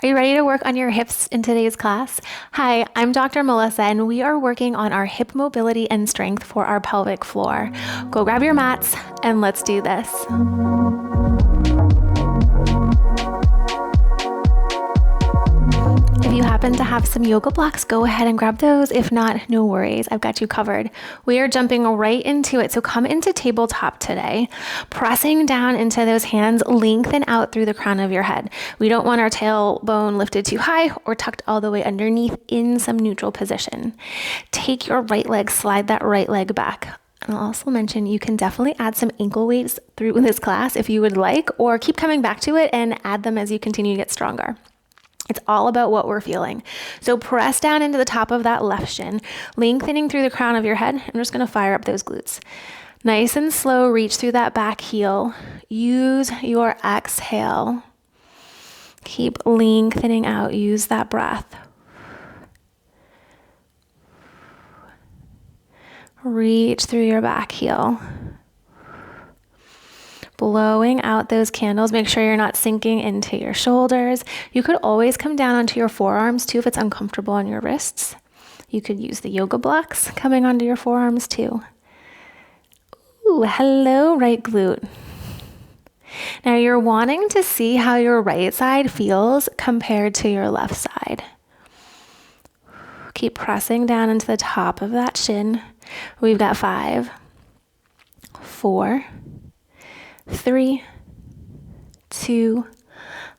Are you ready to work on your hips in today's class? Hi, I'm Dr. Melissa, and we are working on our hip mobility and strength for our pelvic floor. Go grab your mats and let's do this. If you happen to have some yoga blocks, go ahead and grab those. If not, no worries. I've got you covered. We are jumping right into it. So come into tabletop today, pressing down into those hands, lengthen out through the crown of your head. We don't want our tailbone lifted too high or tucked all the way underneath in some neutral position. Take your right leg, slide that right leg back. And I'll also mention you can definitely add some ankle weights through this class if you would like, or keep coming back to it and add them as you continue to get stronger. It's all about what we're feeling. So press down into the top of that left shin, lengthening through the crown of your head. I'm just going to fire up those glutes. Nice and slow, reach through that back heel. Use your exhale. Keep lengthening out. Use that breath. Reach through your back heel. Blowing out those candles. Make sure you're not sinking into your shoulders. You could always come down onto your forearms too if it's uncomfortable on your wrists. You could use the yoga blocks coming onto your forearms too. Ooh, hello, right glute. Now you're wanting to see how your right side feels compared to your left side. Keep pressing down into the top of that shin. We've got 5, 4, 3, 2,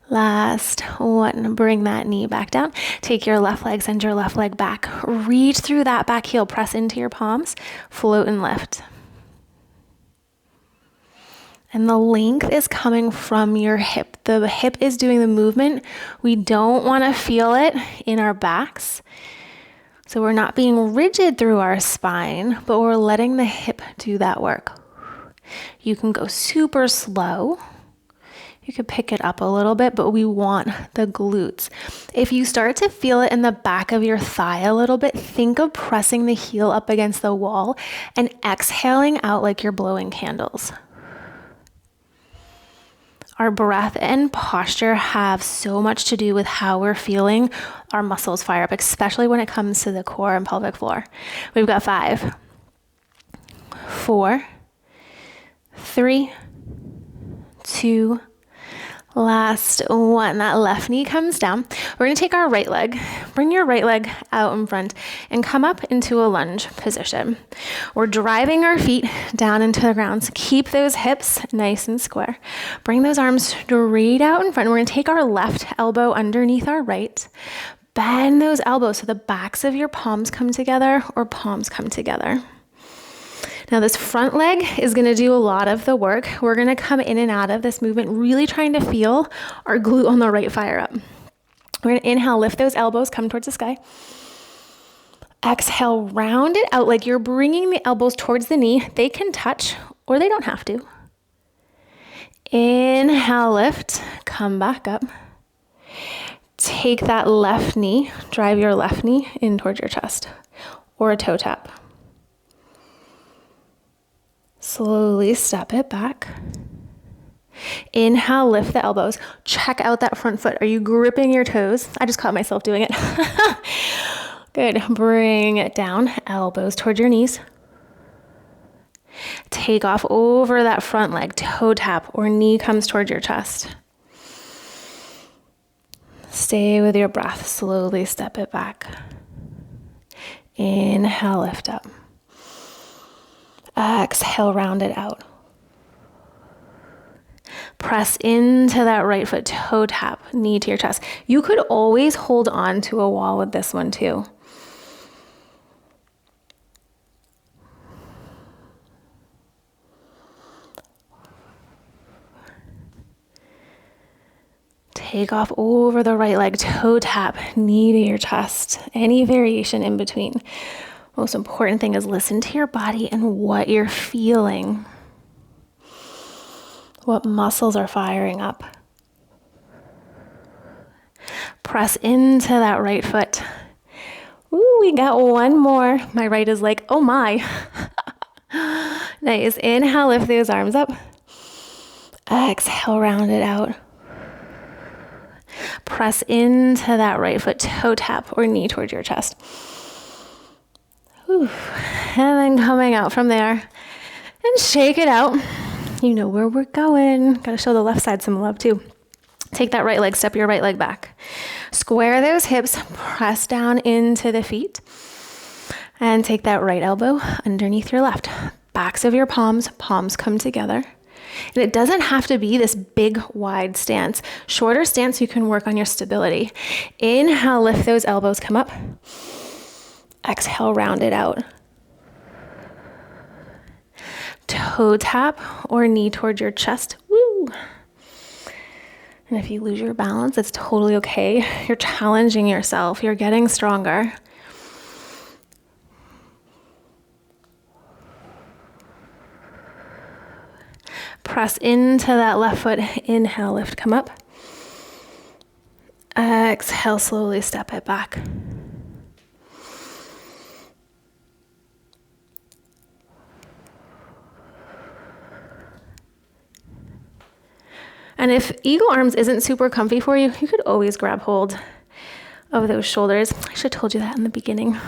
last 1. Bring that knee back down. Take your left leg, send your left leg back. Reach through that back heel, press into your palms, float and lift. And the length is coming from your hip. The hip is doing the movement. We don't want to feel it in our backs. So we're not being rigid through our spine, but we're letting the hip do that work. You can go super slow. You could pick it up a little bit, but we want the glutes. If you start to feel it in the back of your thigh a little bit, think of pressing the heel up against the wall and exhaling out like you're blowing candles. Our breath and posture have so much to do with how we're feeling our muscles fire up, especially when it comes to the core and pelvic floor. We've got 5, 4, 3, 2, last 1. That left knee comes down. We're going to take our right leg, bring your right leg out in front and come up into a lunge position. We're driving our feet down into the ground. So keep those hips nice and square. Bring those arms straight out in front. We're going to take our left elbow underneath our right. Bend those elbows so the backs of your palms come together or palms come together. Now this front leg is going to do a lot of the work. We're going to come in and out of this movement, really trying to feel our glute on the right fire up. We're going to inhale, lift those elbows, come towards the sky. Exhale, round it out like you're bringing the elbows towards the knee. They can touch or they don't have to. Inhale, lift, come back up. Take that left knee, drive your left knee in towards your chest or a toe tap. Slowly step it back. Inhale, lift the elbows. Check out that front foot. Are you gripping your toes? I just caught myself doing it. Good. Bring it down. Elbows towards your knees. Take off over that front leg. Toe tap or knee comes towards your chest. Stay with your breath. Slowly step it back. Inhale, lift up. Exhale, round it out. Press into that right foot, toe tap, knee to your chest. You could always hold on to a wall with this one too. Take off over the right leg, toe tap, knee to your chest. Any variation in between. Most important thing is listen to your body and what you're feeling. What muscles are firing up. Press into that right foot. Ooh, we got one more. My right is like, oh my. Nice. Inhale, lift those arms up. Exhale, round it out. press into that right foot, toe tap or knee towards your chest. Whew. And then coming out from there and shake it out. You know where we're going. Got to show the left side some love too. Take that right leg, step your right leg back. Square those hips, press down into the feet. And take that right elbow underneath your left. Backs of your palms come together. And it doesn't have to be this big, wide stance. Shorter stance, you can work on your stability. Inhale, lift those elbows, come up. Exhale, round it out. Toe tap or knee towards your chest. Woo! And if you lose your balance, it's totally okay. You're challenging yourself. You're getting stronger. Press into that left foot. Inhale, lift, come up. Exhale, slowly step it back. And if eagle arms isn't super comfy for you, you could always grab hold of those shoulders. I should have told you that in the beginning.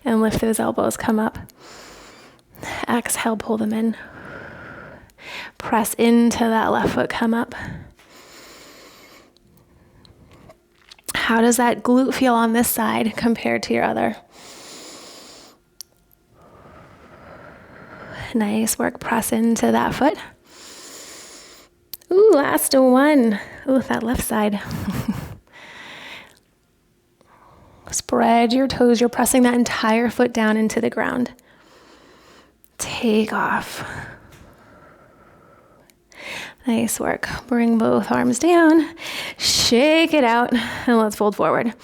And lift those elbows, come up. Exhale, pull them in. Press into that left foot, come up. How does that glute feel on this side compared to your other? Nice work, press into that foot. Ooh, last one. Ooh, that left side. Spread your toes. You're pressing that entire foot down into the ground. Take off. Nice work. Bring both arms down. Shake it out. And let's fold forward.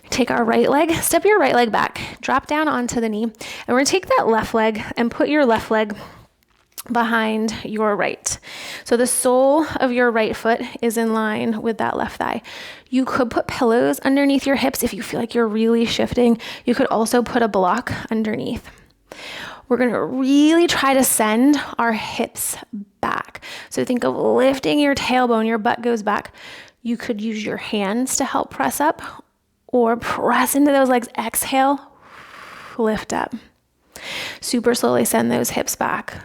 Take our right leg. Step your right leg back. Drop down onto the knee. And we're going to take that left leg and put your left leg behind your right. So the sole of your right foot is in line with that left thigh. You could put pillows underneath your hips if you feel like you're really shifting. You could also put a block underneath. We're going to really try to send our hips back. So think of lifting your tailbone, your butt goes back. You could use your hands to help press up or press into those legs. Exhale, lift up. Super slowly send those hips back.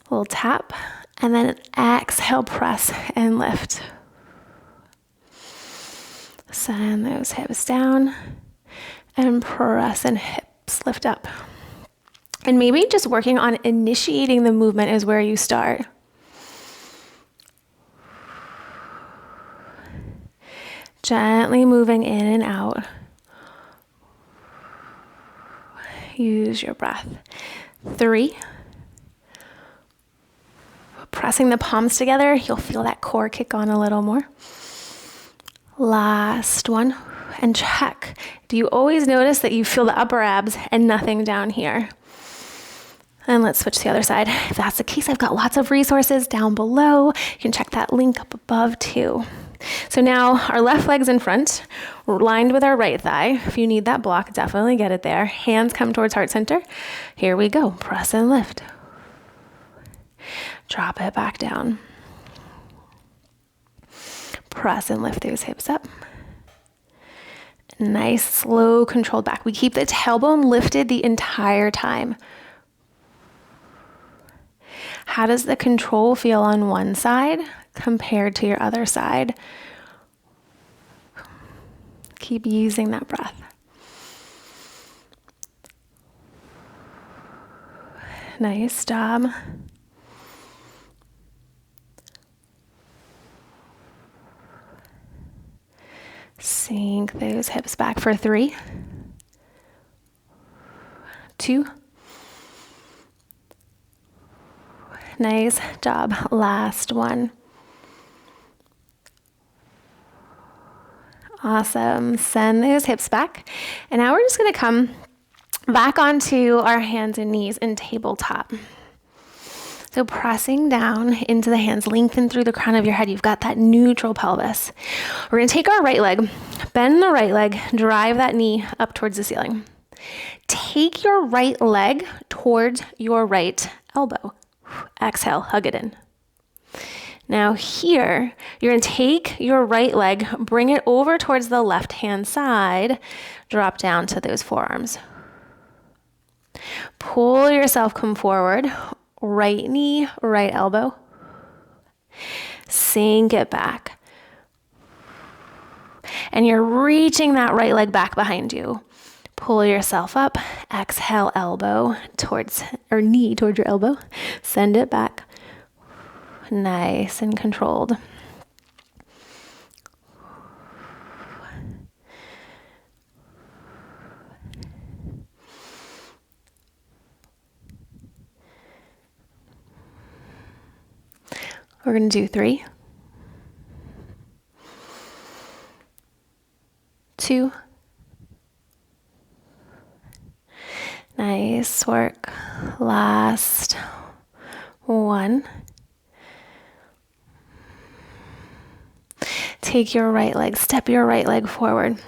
A little tap, and then exhale, press and lift. Send those hips down and press and hips lift up. And maybe just working on initiating the movement is where you start. Gently moving in and out. Use your breath. 3. Pressing the palms together, you'll feel that core kick on a little more. Last one. And check. Do you always notice that you feel the upper abs and nothing down here? And let's switch to the other side. If that's the case, I've got lots of resources down below. You can check that link up above too. So now our left leg's in front, lined with our right thigh. If you need that block, definitely get it there. Hands come towards heart center. Here we go. Press and lift. Drop it back down. Press and lift those hips up. Nice, slow, controlled back. We keep the tailbone lifted the entire time. How does the control feel on one side compared to your other side? Keep using that breath. Nice job. Sink those hips back for 3, 2. Nice job. Last one. Awesome. Send those hips back. And now we're just going to come back onto our hands and knees in tabletop. So pressing down into the hands, lengthen through the crown of your head. You've got that neutral pelvis. We're going to take our right leg, bend the right leg, drive that knee up towards the ceiling. Take your right leg towards your right elbow. Exhale, hug it in. Now here, you're gonna take your right leg, bring it over towards the left-hand side, drop down to those forearms. Pull yourself, come forward, right knee, right elbow. Sink it back. And you're reaching that right leg back behind you. Pull yourself up, exhale, elbow towards, or knee towards your elbow. Send it back. Nice and controlled. We're going to do 3, 2. Nice work. Last 1. Take your right leg, step your right leg forward.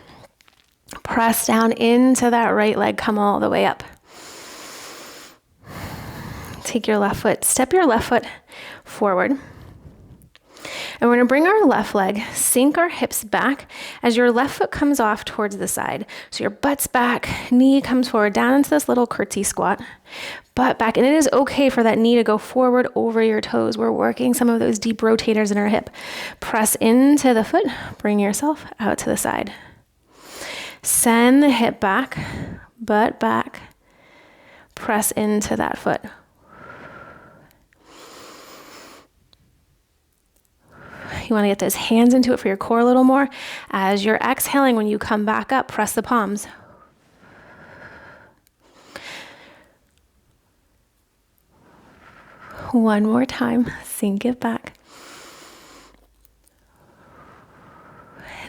Press down into that right leg, come all the way up. Take your left foot, step your left foot forward. And we're gonna bring our left leg, sink our hips back as your left foot comes off towards the side. So your butt's back, knee comes forward, down into this little curtsy squat, butt back. And it is okay for that knee to go forward over your toes. We're working some of those deep rotators in our hip. Press into the foot, bring yourself out to the side. Send the hip back, butt back, press into that foot. You want to get those hands into it for your core a little more. As you're exhaling, when you come back up, press the palms. One more time, sink it back.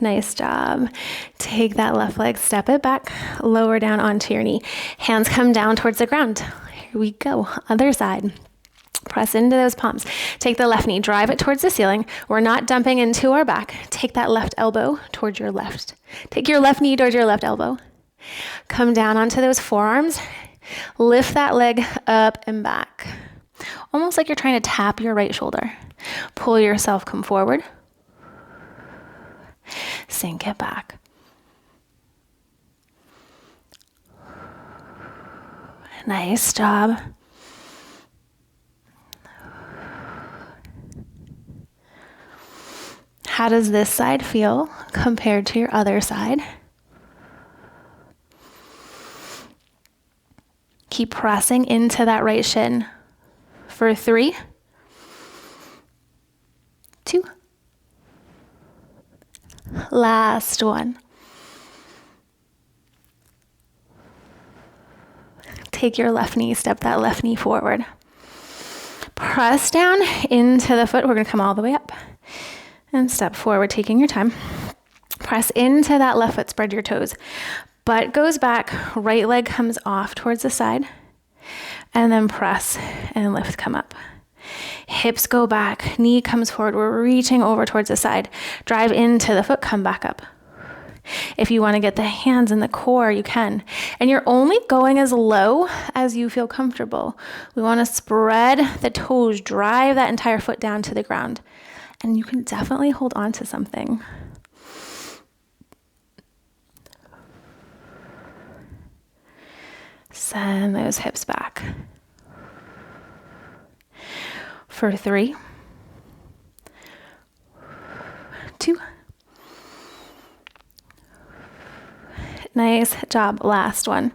Nice job. Take that left leg, step it back, lower down onto your knee. Hands come down towards the ground. Here we go, other side. Press into those palms. Take the left knee, drive it towards the ceiling. We're not dumping into our back. Take that left elbow towards your left. Take your left knee towards your left elbow. Come down onto those forearms. Lift that leg up and back. Almost like you're trying to tap your right shoulder. Pull yourself, come forward. Sink it back. Nice job. How does this side feel compared to your other side? Keep pressing into that right shin for 3, 2. Last one. Take your left knee, step that left knee forward. Press down into the foot. We're going to come all the way up. And step forward, taking your time. Press into that left foot, spread your toes. Butt goes back, right leg comes off towards the side. And then press and lift, come up. Hips go back, knee comes forward. We're reaching over towards the side. Drive into the foot, come back up. If you want to get the hands in the core, you can. And you're only going as low as you feel comfortable. We want to spread the toes, drive that entire foot down to the ground. And you can definitely hold on to something. Send those hips back. For 3, 2. Nice job. Last one.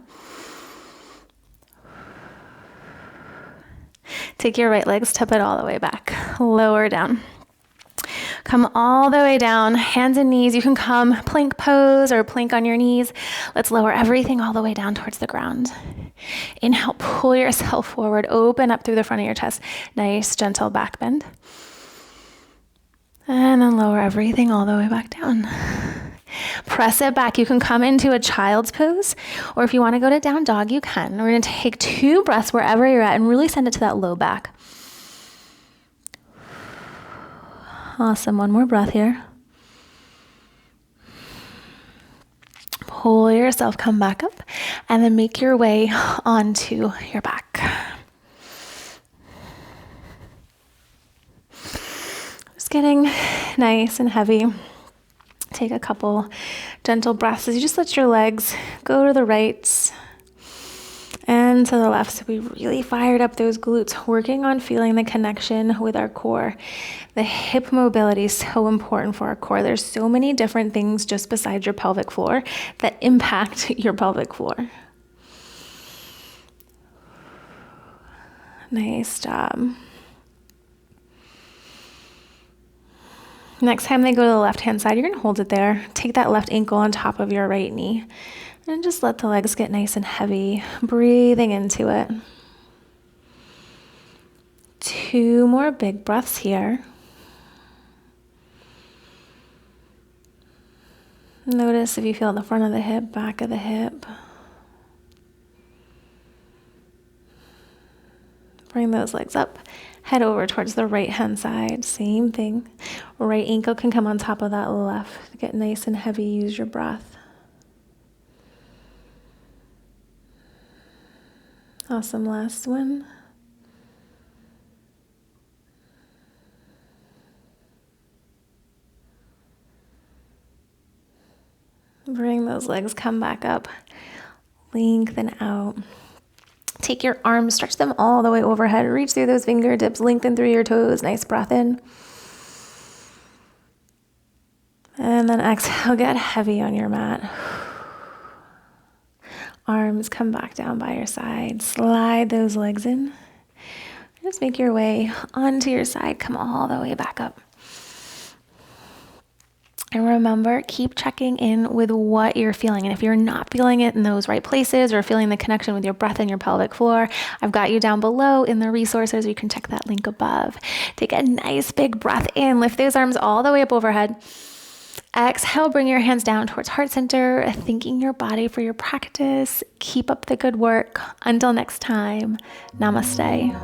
Take your right leg, step it all the way back. Lower down. Come all the way down, hands and knees. You can come plank pose or plank on your knees. Let's lower everything all the way down towards the ground. Inhale, pull yourself forward, open up through the front of your chest. Nice, gentle back bend. And then lower everything all the way back down. Press it back. You can come into a child's pose, or if you want to go to down dog, you can. We're going to take 2 breaths wherever you're at and really send it to that low back. Awesome. One more breath here. Pull yourself, come back up, and then make your way onto your back. nice and heavy. Take a couple gentle breaths as you just let your legs go to the right and to the left. So we really fired up those glutes, working on feeling the connection with our core. The hip mobility is so important for our core. There's so many different things just beside your pelvic floor that impact your pelvic floor. Nice job. Next time they go to the left-hand side, you're going to hold it there. Take that left ankle on top of your right knee and just let the legs get nice and heavy, breathing into it. 2 more big breaths here. Notice if you feel the front of the hip, back of the hip. Bring those legs up. Head over towards the right-hand side. Same thing. Right ankle can come on top of that left. Get nice and heavy. Use your breath. Awesome. Last one. Bring those legs, come back up. Lengthen out. Take your arms, stretch them all the way overhead. Reach through those fingertips, lengthen through your toes. Nice breath in. And then exhale, get heavy on your mat. Arms come back down by your side. Slide those legs in. Just make your way onto your side. Come all the way back up. And remember, keep checking in with what you're feeling. And if you're not feeling it in those right places or feeling the connection with your breath and your pelvic floor, I've got you down below in the resources. You can check that link above. Take a nice big breath in. Lift those arms all the way up overhead. Exhale, bring your hands down towards heart center, thanking your body for your practice. Keep up the good work. Until next time, namaste.